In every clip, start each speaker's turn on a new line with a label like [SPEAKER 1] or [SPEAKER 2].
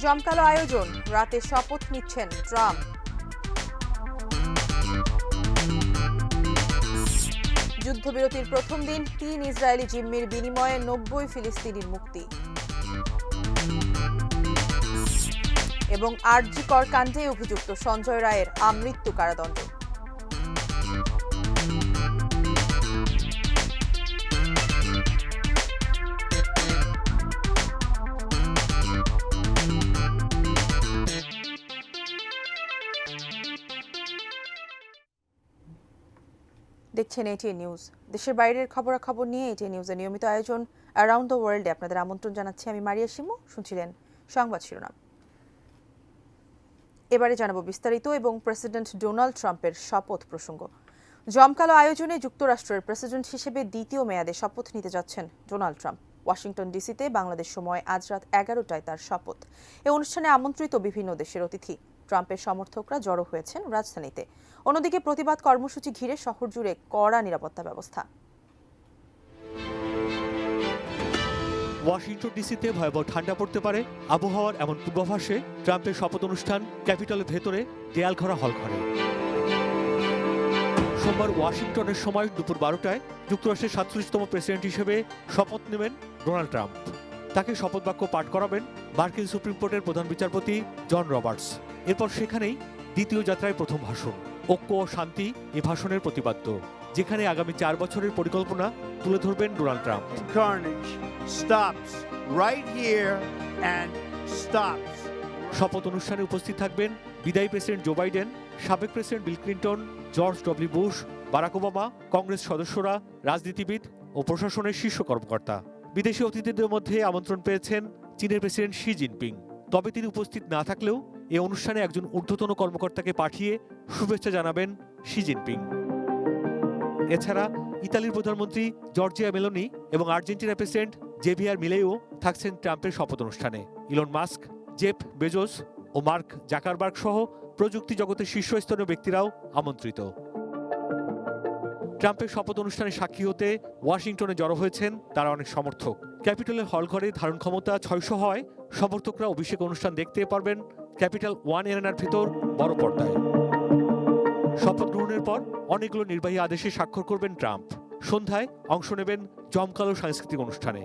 [SPEAKER 1] জমকালো আয়োজন, রাতে শপথ নিচ্ছেন ট্রাম্প। যুদ্ধবিরতির প্রথম দিন ৩ ইসরায়েলি জিম্মির বিনিময়ে ৯০ ফিলিস্তিনির মুক্তি। এবং আরজি কর কাণ্ডে অভিযুক্ত সঞ্জয় রায়ের আমৃত্যু কারাদণ্ড। দেখছেন এটিএন নিউজ। দেশের বাইরের খবরাখবর নিয়ে এটিএন নিউজের নিয়মিত আয়োজন অ্যারাউন্ড দ্য ওয়ার্ল্ডে আপনাদের আমন্ত্রণ জানাচ্ছি আমি মারিয়া শিমু। শুনছিলেন সংবাদ শিরোনাম। এবারে জানাবো বিস্তারিত এবং প্রেসিডেন্ট ডোনাল্ড ট্রাম্পের শপথ প্রসঙ্গ। জমকালো আয়োজনে যুক্তরাষ্ট্রের প্রেসিডেন্ট হিসেবে দ্বিতীয় মেয়াদে শপথ নিতে যাচ্ছেন ডোনাল্ড ট্রাম্প। ওয়াশিংটন ডিসিতে বাংলাদেশ সময় আজ রাত 11টায় তার শপথ। এই অনুষ্ঠানে আমন্ত্রিত বিভিন্ন দেশের অতিথি। ট্রাম্পের সমর্থকরা জড়ো হয়েছেন রাজধানীতে। অন্যদিকে প্রতিবাদ কর্মসূচি ঘিরে শহর জুড়ে কড়া নিরাপত্তা ব্যবস্থা।
[SPEAKER 2] ওয়াশিংটন ডিসিতে ভয়াবহ ঠান্ডা পড়তে পারে আবহাওয়ার এমন পূর্বাভাসে ট্রাম্পের শপথ অনুষ্ঠান ক্যাপিটলের ভেতরে দেয়াল ঘরা হল ঘরে। সোমবার ওয়াশিংটনের সময় দুপুর 12টায় যুক্তরাষ্ট্রের 47তম প্রেসিডেন্ট হিসেবে শপথ নেবেন ডোনাল্ড ট্রাম্প। তাকে শপথ বাক্য পাঠ করাবেন মার্কিন সুপ্রিম কোর্টের প্রধান বিচারপতি জন রবার্টস। এরপর সেখানেই দ্বিতীয় যাত্রায় প্রথম ভাষণ। ঐক্য ও শান্তি এ ভাষণের প্রতিপাদ্য, যেখানে আগামী 4 বছরের পরিকল্পনা তুলে ধরবেন ডোনাল্ড ট্রাম্প। শপথ অনুষ্ঠানে উপস্থিত থাকবেন বিদায়ী প্রেসিডেন্ট জো বাইডেন, সাবেক president Bill Clinton, George W Bush, Barack Obama, Congress সদস্যরা, রাজনীতিবিদ ও প্রশাসনের শীর্ষ কর্মকর্তা। বিদেশি অতিথিদের মধ্যে আমন্ত্রণ পেয়েছেন চীনের প্রেসিডেন্ট শি জিনপিং। তবে তিনি উপস্থিত না থাকলেও এই অনুষ্ঠানে একজন ঊর্ধ্বতন কর্মকর্তাকে পাঠিয়ে শুভেচ্ছা জানাবেন শি জিনপিং। এছাড়া ইতালির প্রধানমন্ত্রী জর্জিয়া মেলোনি এবং আর্জেন্টিনার প্রেসিডেন্ট জেভিয়ার মিলেইও থাকছেন ট্রাম্পের শপথ অনুষ্ঠানে। ইলন মাস্ক, জেফ বেজোস ও মার্ক জাকারবার্গ সহ প্রযুক্তি জগতের শীর্ষস্থানীয় ব্যক্তিরাও আমন্ত্রিত। ট্রাম্পের শপথ অনুষ্ঠানে সাক্ষী হতে ওয়াশিংটনে জড়ো হয়েছেন তারা অনেক সমর্থক। ক্যাপিটলের হলঘরে ধারণ ক্ষমতা 600 হওয়ায় সমর্থকরা অভিষেক অনুষ্ঠান দেখতে পারবেন ক্যাপিটাল ওয়ান এরেনার ভেতর বড় পর্দায়। শপথ গ্রহণের পর অনেকগুলো নির্বাহী আদেশে স্বাক্ষর করবেন ট্রাম্প। সন্ধ্যায় অংশ নেবেন জমকালো সাংস্কৃতিক অনুষ্ঠানে।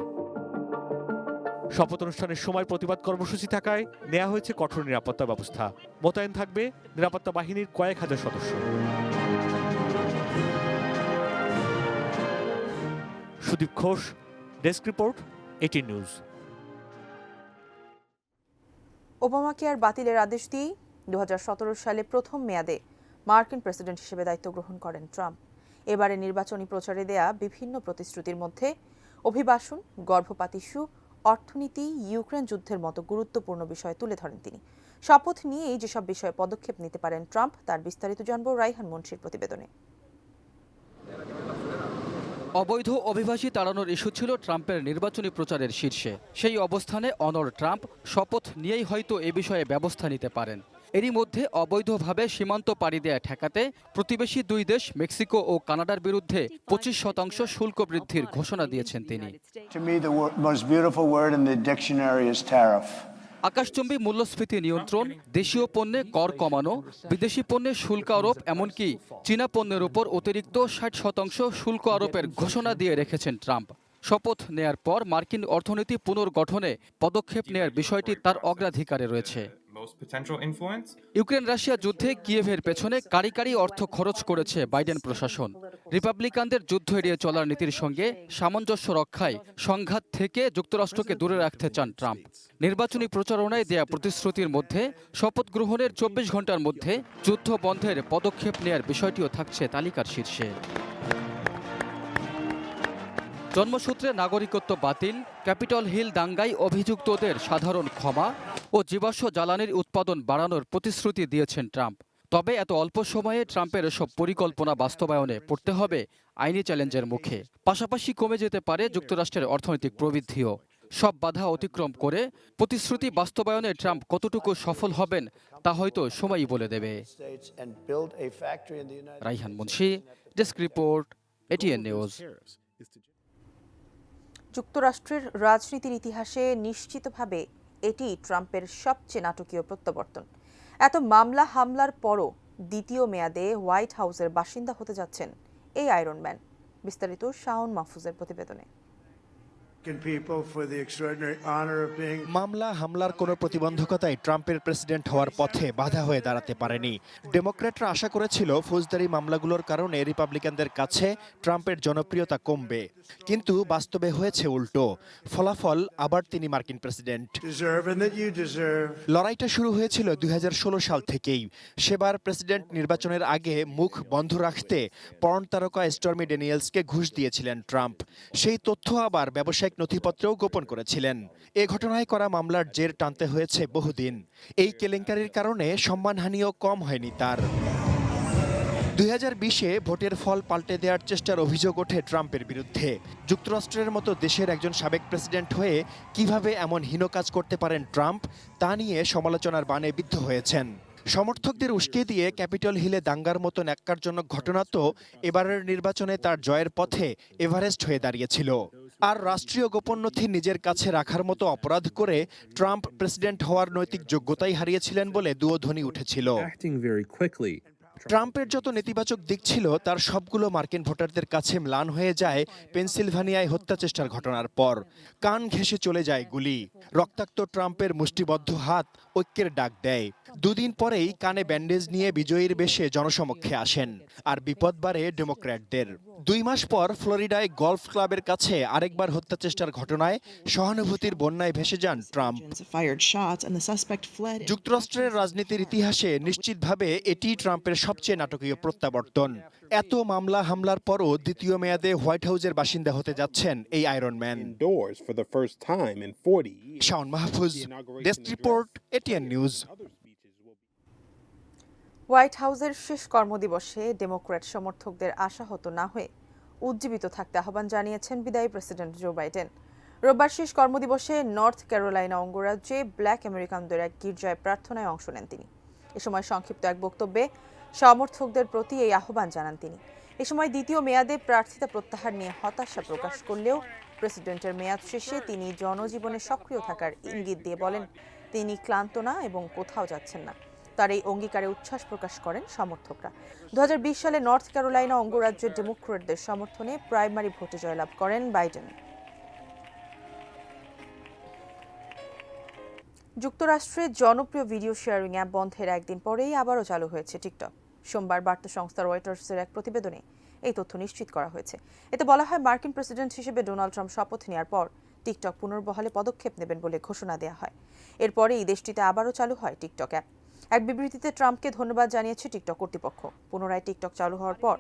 [SPEAKER 2] শপথ অনুষ্ঠানের সময় প্রতিবাদ কর্মসূচি থাকায় নেওয়া হয়েছে কঠোর নিরাপত্তা ব্যবস্থা। মোতায়েন থাকবে নিরাপত্তা বাহিনীর কয়েক হাজার সদস্য। Sudip Ghosh, desk report, ATN news.
[SPEAKER 1] Obama care বাতিলের আদেশ দিয়েই 2017 সালে প্রথম মেয়াদে মার্কিন প্রেসিডেন্ট হিসেবে দায়িত্ব গ্রহণ করেন ট্রাম্প। এবারে নির্বাচনী প্রচারে দেয়া বিভিন্ন প্রতিশ্রুতির মধ্যে অভিবাসন, গর্ভপাত ইস্যু, অর্থনীতি, ইউক্রেন যুদ্ধের মতো গুরুত্বপূর্ণ বিষয় তুলে ধরেন তিনি। শপথ নিয়েই যেসব বিষয়ে পদক্ষেপ নিতে পারেন ট্রাম্প, তার বিস্তারিত জানব রাইহান মুন্সির প্রতিবেদনে।
[SPEAKER 3] অবৈধ অভিবাসী তাড়ানোর ইস্যু ছিল ট্রাম্পের নির্বাচনী প্রচারের শীর্ষে। সেই অবস্থানে অনড় ট্রাম্প শপথ নিয়েই হয়তো এ বিষয়ে ব্যবস্থা নিতে পারেন। এরই মধ্যে অবৈধভাবে সীমান্ত পাড়ি দেয়া ঠেকাতে প্রতিবেশী দুই দেশ মেক্সিকো ও কানাডার বিরুদ্ধে 25% শুল্ক বৃদ্ধির ঘোষণা দিয়েছেন তিনি। আকাশচুম্বী মূল্যস্ফীতি নিয়ন্ত্রণ, দেশীয় পণ্যে কর কমানো, বিদেশি পণ্যে শুল্ক আরোপ, এমনকি চীনা পণ্যের উপর অতিরিক্ত 60% শুল্ক আরোপের ঘোষণা দিয়ে রেখেছেন ট্রাম্প। শপথ নেয়ার পর মার্কিন অর্থনীতি পুনর্গঠনে পদক্ষেপ নেয়ার বিষয়টি তার অগ্রাধিকারে রয়েছে। ইউক্রেন রাশিয়া যুদ্ধে কিয়েভের পেছনে কারি কারি অর্থ খরচ করেছে বাইডেন প্রশাসন। রিপাবলিকানদের যুদ্ধ এড়িয়ে চলার নীতির সঙ্গে সামঞ্জস্য রক্ষায় সংঘাত থেকে যুক্তরাষ্ট্রকে দূরে রাখতে চান ট্রাম্প। নির্বাচনী প্রচারণায় দেয়া প্রতিশ্রুতির মধ্যে শপথ গ্রহণের 24 ঘণ্টার মধ্যে যুদ্ধ বন্ধের পদক্ষেপ নেয়ার বিষয়টিও থাকছে তালিকার শীর্ষে। জন্মসূত্রে নাগরিকত্ব বাতিল, ক্যাপিটল হিল দাঙ্গায় অভিযুক্তদের সাধারণ ক্ষমা ও জীবাশ্ম জ্বালানির উৎপাদন বাড়ানোর প্রতিশ্রুতি দিয়েছেন ট্রাম্প। তবে এত অল্প সময়ে ট্রাম্পের এসব পরিকল্পনা বাস্তবায়নে পড়তে হবে আইনি চ্যালেঞ্জের মুখে। পাশাপাশি কমে যেতে পারে যুক্তরাষ্ট্রের অর্থনৈতিক প্রবৃদ্ধিও। সব বাধা অতিক্রম করে প্রতিশ্রুতি বাস্তবায়নে ট্রাম্প কতটুকু সফল হবেন তা হয়তো সময়ই বলে দেবে। Raihan Munshi, desk report, ATN news.
[SPEAKER 1] যুক্তরাষ্ট্রের রাজনীতির ইতিহাসে নিশ্চিতভাবে এটি ট্রাম্পের সবচেয়ে নাটকীয় প্রত্যাবর্তন। এত মামলা হামলার পরও দ্বিতীয় মেয়াদে হোয়াইট হাউসের বাসিন্দা হতে যাচ্ছেন এই আয়রন ম্যান। বিস্তারিত শাওন মাহফুজের প্রতিবেদনে।
[SPEAKER 4] মামলা হামলার কোনো প্রতিবন্ধকতাই ট্রাম্পের প্রেসিডেন্ট হওয়ার পথে বাধা হয়ে দাঁড়াতে পারেনি। ডেমোক্র্যাটরা আশা করেছিল ফৌজদারি মামলাগুলোর কারণে রিপাবলিকানদের কাছে ট্রাম্পের জনপ্রিয়তা কমবে, কিন্তু বাস্তবে হয়েছে উল্টো। ফলাফল আবার তিনি মার্কিন প্রেসিডেন্ট। লড়াইটা শুরু হয়েছিল 2016 সাল থেকেই। সেবার প্রেসিডেন্ট নির্বাচনের আগে মুখ বন্ধ রাখতে পর্ন তারকা স্টর্মি ড্যানিয়েলসকে ঘুষ দিয়েছিলেন ট্রাম্প। সেই তথ্য আবার ব্যবসায়িক নথিপত্রেও গোপন করেছিলেন। এ ঘটনায় করা মামলার জের টানতে হয়েছে বহুদিন। এই কেলেঙ্কারির কারণে সম্মানহানিও কম হয়নি তার। 2020-এ ভোটের ফল পাল্টে দেওয়ার চেষ্টার অভিযোগ ওঠে ট্রাম্পের বিরুদ্ধে। যুক্তরাষ্ট্রের মতো দেশের একজন সাবেক প্রেসিডেন্ট হয়ে কিভাবে এমন হীন কাজ করতে পারেন ট্রাম্প, তা নিয়ে সমালোচনার বাণে বিদ্ধ হয়েছেন। সমর্থকদের উস্কে দিয়ে ক্যাপিটল হিলে দাঙ্গার মতো ন্যাক্কারজনক ঘটনা তো এবারের নির্বাচনে তার জয়ের পথে এভারেস্ট হয়ে দাঁড়িয়েছিল। আর রাষ্ট্রীয় গোপন নথি নিজের কাছে রাখার মতো অপরাধ করে ট্রাম্প প্রেসিডেন্ট হওয়ার নৈতিক যোগ্যতাই হারিয়েছিলেন বলে দুয়োধ্বনি উঠেছিল। ট্রাম্পের যত নেতিবাচক দিক ছিল তার সবগুলো মার্কিন ভোটারদের কাছে ম্লান হয়ে যায় পেনসিলভানিয়ায় হত্যা চেষ্টার ঘটনার পর। কান ঘেঁষে চলে যায় গুলি। রক্তাক্ত ট্রাম্পের মুষ্টিবদ্ধ হাত ঐক্যের ডাক দেয়। দুদিন পরেই কানে ব্যান্ডেজ নিয়ে বিজয়ীর বেশে জনসমক্ষে আসেন। আর বিপদ বাড়ে ডেমোক্র্যাটদের। 2 মাস পর ফ্লোরিডায় গলফ ক্লাবের কাছে আরেকবার হত্যা চেষ্টার ঘটনায় সহানুভূতির বন্যায় ভেসে যান ট্রাম্প। যুক্তরাষ্ট্রের রাজনীতির ইতিহাসে নিশ্চিতভাবে এটি ট্রাম্পের সবচেয়ে নাটকীয় প্রত্যাবর্তন। এত মামলা হামলার পরও দ্বিতীয় মেয়াদে হোয়াইট হাউসের বাসিন্দা হতে যাচ্ছেন এই iron man. Shaon Mahfuz, desk report, ATN news.
[SPEAKER 1] White হাউসের শেষ কর্মদিবসে ডেমোক্র্যাট সমর্থকদের আশাহত না হয়ে উজ্জীবিত থাকতে আহ্বান জানিয়েছেন বিদায়ী প্রেসিডেন্ট জো বাইডেন। রোববার শেষ কর্মদিবসে নর্থ ক্যারোলাইনা অঙ্গরাজ্যে ব্ল্যাক আমেরিকানদের এক গির্জায় প্রার্থনায় অংশ নেন তিনি। এ সময় সংক্ষিপ্ত এক বক্তব্যে সমর্থকদের প্রতি এই আহ্বান জানান তিনি। এ সময় দ্বিতীয় মেয়াদে প্রার্থিতা প্রত্যাহার নিয়ে হতাশা প্রকাশ করলেও প্রেসিডেন্টের মেয়াদ শেষে তিনি জনজীবনে সক্রিয় থাকার ইঙ্গিত দিয়ে বলেন তিনি ক্লান্ত না এবং কোথাও যাচ্ছেন না। তার এই অঙ্গীকারে উচ্ছ্বাস প্রকাশ করেন সমর্থকরা। 2020 সালে নর্থ ক্যারোলাইনা অঙ্গরাজ্যের ডেমোক্র্যাটদের সমর্থনে প্রাইমারি ভোটে জয়লাভ করেন বাইডেন। যুক্তরাষ্ট্রে জনপ্রিয় ভিডিও শেয়ারিং অ্যাপ বন্ধের একদিন পরেই আবারও চালু হয়েছে টিকটক। সোমবার বার্তা সংস্থা রয়টার্সের এক প্রতিবেদনে এই তথ্য নিশ্চিত করা হয়েছে। এতে বলা হয় মার্কিন প্রেসিডেন্ট হিসেবে ডোনাল্ড ট্রাম্প শপথ নেওয়ার পর টিকটক পুনর্বহালে পদক্ষেপ নেবেন বলে ঘোষণা দেওয়া হয়। এরপরেই দেশটিতে আবারও চালু হয় টিকটক অ্যাপ। এক বিবৃতিতে ট্রাম্পকে ধন্যবাদ জানিয়েছে টিকটক কর্তৃপক্ষ। পুনরায় টিকটক চালু হওয়ার পর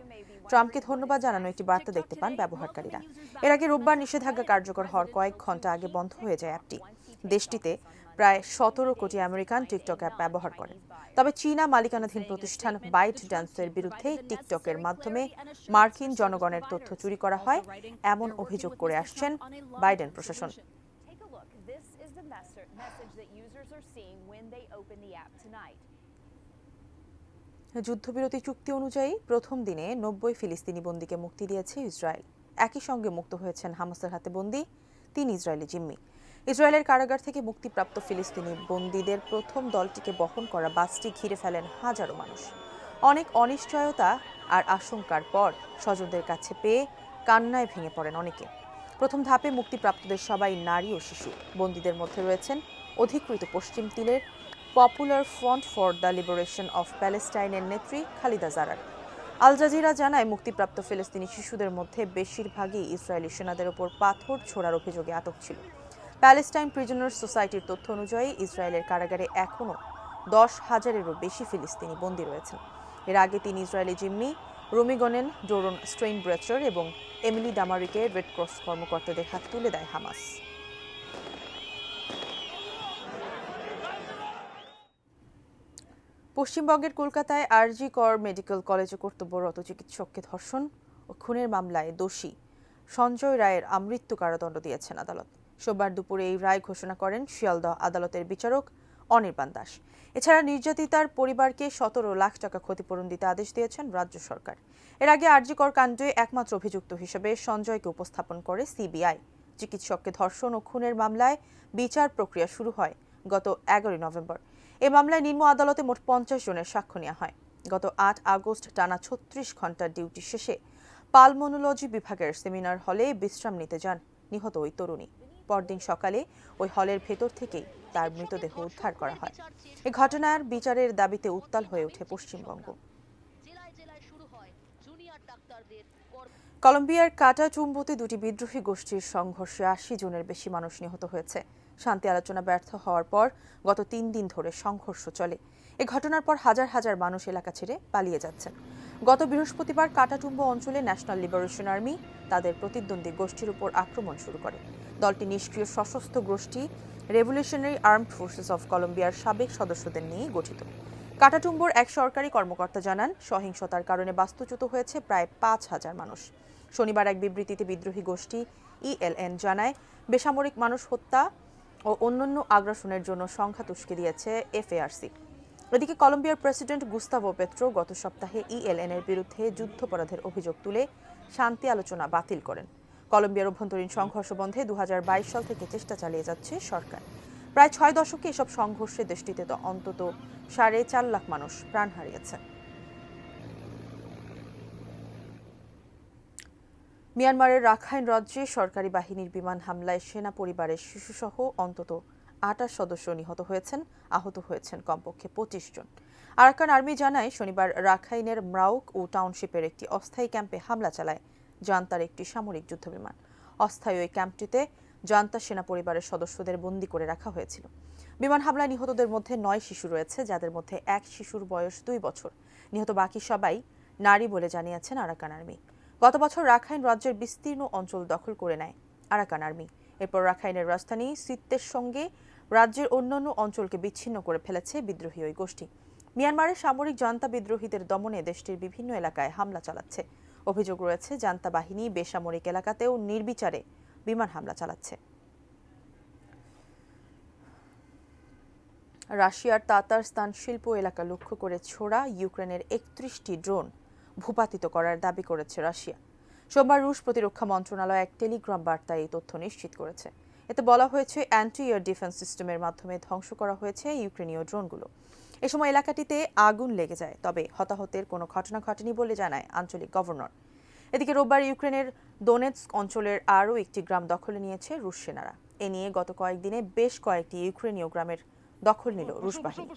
[SPEAKER 1] ট্রাম্পকে ধন্যবাদ জানানো একটি বার্তা দেখতে পান ব্যবহারকারীরা। এর আগে রোববার নিষেধাজ্ঞা কার্যকর হওয়ার কয়েক ঘন্টা আগে বন্ধ হয়ে যায় অ্যাপটি। দেশটিতে প্রায় 17 কোটি আমেরিকান টিকটক অ্যাপ ব্যবহার করেন। তবে চীনা মালিকানাধীন প্রতিষ্ঠান বাইট ডান্সের বিরুদ্ধে টিকটকের মাধ্যমে মার্কিন জনগণের তথ্য চুরি করা হয় এমন অভিযোগ করে আসছেন বাইডেন প্রশাসন। যুদ্ধবিরতি চুক্তি অনুযায়ী প্রথম দিনে 90 ফিলিস্তিনি বন্দীকে মুক্তি দিয়েছে ইসরায়েল। একই সঙ্গে মুক্ত হয়েছেন হামাসের হাতে বন্দী 3 ইসরায়েলি জিম্মি। ইসরায়েলের কারাগার থেকে মুক্তিপ্রাপ্ত ফিলিস্তিনি বন্দীদের প্রথম দলটিকে বহন করা বাসটি ঘিরে ফেলেন হাজারো মানুষ। অনেক অনিশ্চয়তা আর আশঙ্কার পর স্বজনদের কাছে পেয়ে কান্নায় ভেঙে পড়েন অনেকে। প্রথম ধাপে মুক্তিপ্রাপ্তদের সবাই নারী ও শিশু। বন্দীদের মধ্যে রয়েছেন অধিকৃত পশ্চিম তীরের popular front for the liberation of প্যালেস্টাইনের নেত্রী খালিদা জারার। আল জাজিরা জানায় মুক্তিপ্রাপ্ত ফিলিস্তিনি শিশুদের মধ্যে বেশিরভাগই ইসরায়েলি সেনাদের ওপর পাথর ছোড়ার অভিযোগে আটক ছিল। প্যালেস্টাইন প্রিজনার্স সোসাইটির তথ্য অনুযায়ী ইসরায়েলের কারাগারে এখনও 10,000-এরও বেশি ফিলিস্তিনি বন্দী রয়েছেন। এর আগে 3 ইসরায়েলি জিম্মি রোমিগনেন, ডোরন স্ট্রেইনব্রেচার এবং এমিলি ডামারিকে রেড ক্রস কর্মকর্তাদের হাতে তুলে দেয় হামাস। পশ্চিমবঙ্গের কলকাতায় আরজি কর মেডিকেল কলেজে কর্তব্যরত চিকিৎসককে ধর্ষণ ও খুনের মামলায় দোষী সঞ্জয় রায়ের আমৃত্যু কারাদণ্ড দিয়েছেন আদালত। সোমবার দুপুরে এই রায় ঘোষণা করেন শিয়ালদহ আদালতের বিচারক অনির্বাণ দাস। এছাড়া নির্যাতিতার পরিবারকে 17 লাখ টাকা ক্ষতিপূরণ দিতে আদেশ দিয়েছেন রাজ্য সরকার। এর আগে আরজি কর কাণ্ডে একমাত্র অভিযুক্ত হিসেবে সঞ্জয়কে উপস্থাপন করে সিবিআই। চিকিৎসককে ধর্ষণ ও খুনের মামলায় বিচার প্রক্রিয়া শুরু হয় গত 11 নভেম্বর। এ মামলায় নিম্ন আদালতে মোট 50 জনের সাক্ষ্য নেওয়া হয়। গত 8 আগস্ট টানা 36 ঘন্টার ডিউটি শেষে পালমোনোলজি বিভাগের সেমিনার হলে বিশ্রাম নিতে যান নিহত ওই তরুণী। পরদিন সকালে ওই হলের ভেতর থেকেই তার মৃতদেহ উদ্ধার করা হয়। এ ঘটনার বিচারের দাবিতে উত্তাল হয়ে ওঠে পশ্চিমবঙ্গ। কলম্বিয়ার কাটাচুম্বোতে দুটি বিদ্রোহী গোষ্ঠীর সংঘর্ষে 80 জনের বেশি মানুষ নিহত হয়েছে। শান্তি আলোচনা ব্যর্থ হওয়ার পর গত 3 দিন ধরে সংঘর্ষ চলে। এ ঘটনার পর হাজার হাজার মানুষ এলাকা ছেড়ে পালিয়ে যাচ্ছেন। গত বৃহস্পতিবার কাটাটুম্বো অঞ্চলে ন্যাশনাল লিবারেশন আর্মি তাদের প্রতিদ্বন্দ্বী গোষ্ঠীর উপর আক্রমণ শুরু করে। দলটি নিষ্ক্রিয় সশস্ত্র গোষ্ঠী রেভলিউশনারি আর্মড ফোর্সেস অফ কলম্বিয়ার সাবেক সদস্যদের নিয়ে গঠিত। কাটাটুম্বোর এক সরকারি কর্মকর্তা জানান, সহিংসতার কারণে বাস্তুচ্যুত হয়েছে প্রায় 5000 মানুষ। শনিবার এক বিবৃতিতে বিদ্রোহী গোষ্ঠী ELN জানায়, বেসামরিক মানুষ হত্যা ও অন্যান্য আগ্রাসনের জন্য সংখ্যা তুষ্কে দিয়েছে FARC। এদিকে কলম্বিয়ার প্রেসিডেন্ট গুস্তাভো পেট্রো গত সপ্তাহে ELN এর বিরুদ্ধে যুদ্ধাপরাধের অভিযোগ তুলে শান্তি আলোচনা বাতিল করেন। কলম্বিয়ার অভ্যন্তরীণ সংঘর্ষ বন্ধে 2022 সাল থেকে চেষ্টা চালিয়ে যাচ্ছে সরকার। প্রায় 6 দশকে এসব সংঘর্ষে দেশটিতে অন্তত 4.5 লাখ মানুষ প্রাণ হারিয়েছে। মিয়ানমারের রাখাইন রাজ্যে সরকারি বাহিনীর বিমান হামলায় সেনা পরিবারের শিশুসহ অন্তত 28 সদস্য নিহত হয়েছেন, আহত হয়েছেন কমপক্ষে 25 জন। আরাকান আর্মি জানায়, শনিবার রাখাইনের ম্রাউক ও টাউনশিপের একটি অস্থায়ী ক্যাম্পে হামলা চালায় জান্তার একটি সামরিক যুদ্ধবিমান। অস্থায়ী ওই ক্যাম্পটিতে জান্তা সেনা পরিবারের সদস্যদের বন্দী করে রাখা হয়েছিল। বিমান হামলায় নিহতদের মধ্যে 9 শিশু রয়েছে, যাদের মধ্যে এক শিশুর বয়স 2 বছর। নিহত বাকি সবাই নারী বলে জানিয়েছেন আরাকান আর্মি। গত বছর রাখাইন রাজ্যের বিস্তীর্ণ অঞ্চল দখল করে নেয় আরাকান আর্মি। এরপর রাখাইনের রাজধানী সিত্তের সঙ্গে রাজ্যের অন্যান্য অঞ্চলকে বিচ্ছিন্ন করে ফেলেছে বিদ্রোহী ওই গোষ্ঠী। মিয়ানমারের সামরিক জান্তা বিদ্রোহীদের দমনে দেশটির বিভিন্ন এলাকায় হামলা চালাচ্ছে। অভিযোগ রয়েছে, জান্তা বাহিনী বেসামরিক এলাকাতেও নির্বিচারে বিমান হামলা চালাচ্ছে। রাশিয়ার তাতারস্তান শিল্প এলাকা লক্ষ্য করে ছোড়া ইউক্রেনের 31টি ড্রোন ভূপাতিত করার দাবি করেছে রাশিয়া। সোমবার রুশ প্রতিরক্ষা মন্ত্রণালয় এক টেলিগ্রাম বার্তায় এই তথ্য নিশ্চিত করেছে। এতে বলা হয়েছে, অ্যান্টি এয়ার ডিফেন্স সিস্টেমের মাধ্যমে ধ্বংস করা হয়েছে ইউক্রেনীয় ড্রোনগুলো। এ সময় এলাকাটিতে আগুন লেগে যায়, তবে হতাহতের কোনো ঘটনা ঘটেনি বলে জানায় আঞ্চলিক গভর্নর। এদিকে রোববার ইউক্রেনের দোনেৎস্ক অঞ্চলের আরও একটি গ্রাম দখলে নিয়েছে রুশ সেনারা। এ নিয়ে গত কয়েকদিনে বেশ কয়েকটি ইউক্রেনীয় গ্রামের দখল নিল রুশ বাহিনী।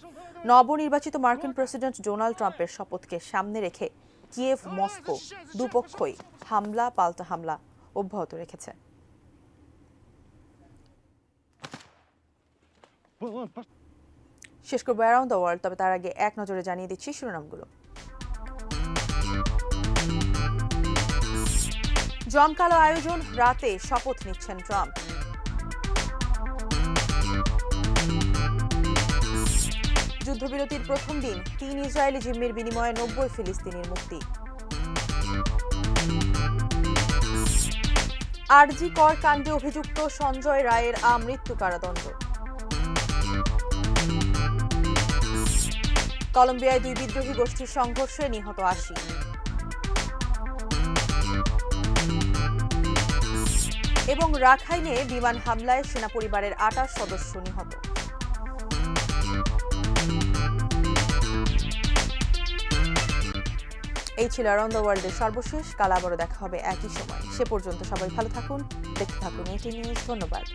[SPEAKER 1] নবনির্বাচিত মার্কিন প্রেসিডেন্ট ডোনাল্ড ট্রাম্পের শপথকে সামনে রেখে কিয়েভ, মস্কো দুপক্ষই হামলা পাল্টা হামলা অব্যাহত রেখেছে। শেষ করবো অ্যারাউন্ড দ্য ওয়ার্ল্ড, তবে তার আগে এক নজরে জানিয়ে দিচ্ছি শিরোনামগুলো। জমকালো আয়োজন, রাতে শপথ নিচ্ছেন ট্রাম্প। যুদ্ধবিরতির প্রথম দিন 3 ইসরায়েলি জিম্মির বিনিময়ে 90 ফিলিস্তিনির মুক্তি। আরজি কর কাণ্ডে অভিযুক্ত সঞ্জয় রায়ের আমৃত্যু কারাদণ্ড। কলম্বিয়ায় 2 বিদ্রোহী গোষ্ঠীর সংঘর্ষে নিহত 80। এবং রাখাইনে বিমান হামলায় সেনা পরিবারের 28 সদস্য নিহত। এই ছিল অ্যারাউন্ড দ্য ওয়ার্ল্ডের সর্বশেষ। কাল আবারও দেখা হবে একই সময়। সে পর্যন্ত সবাই ভালো থাকুন, দেখতে থাকুন এটি নিউজ। ধন্যবাদ।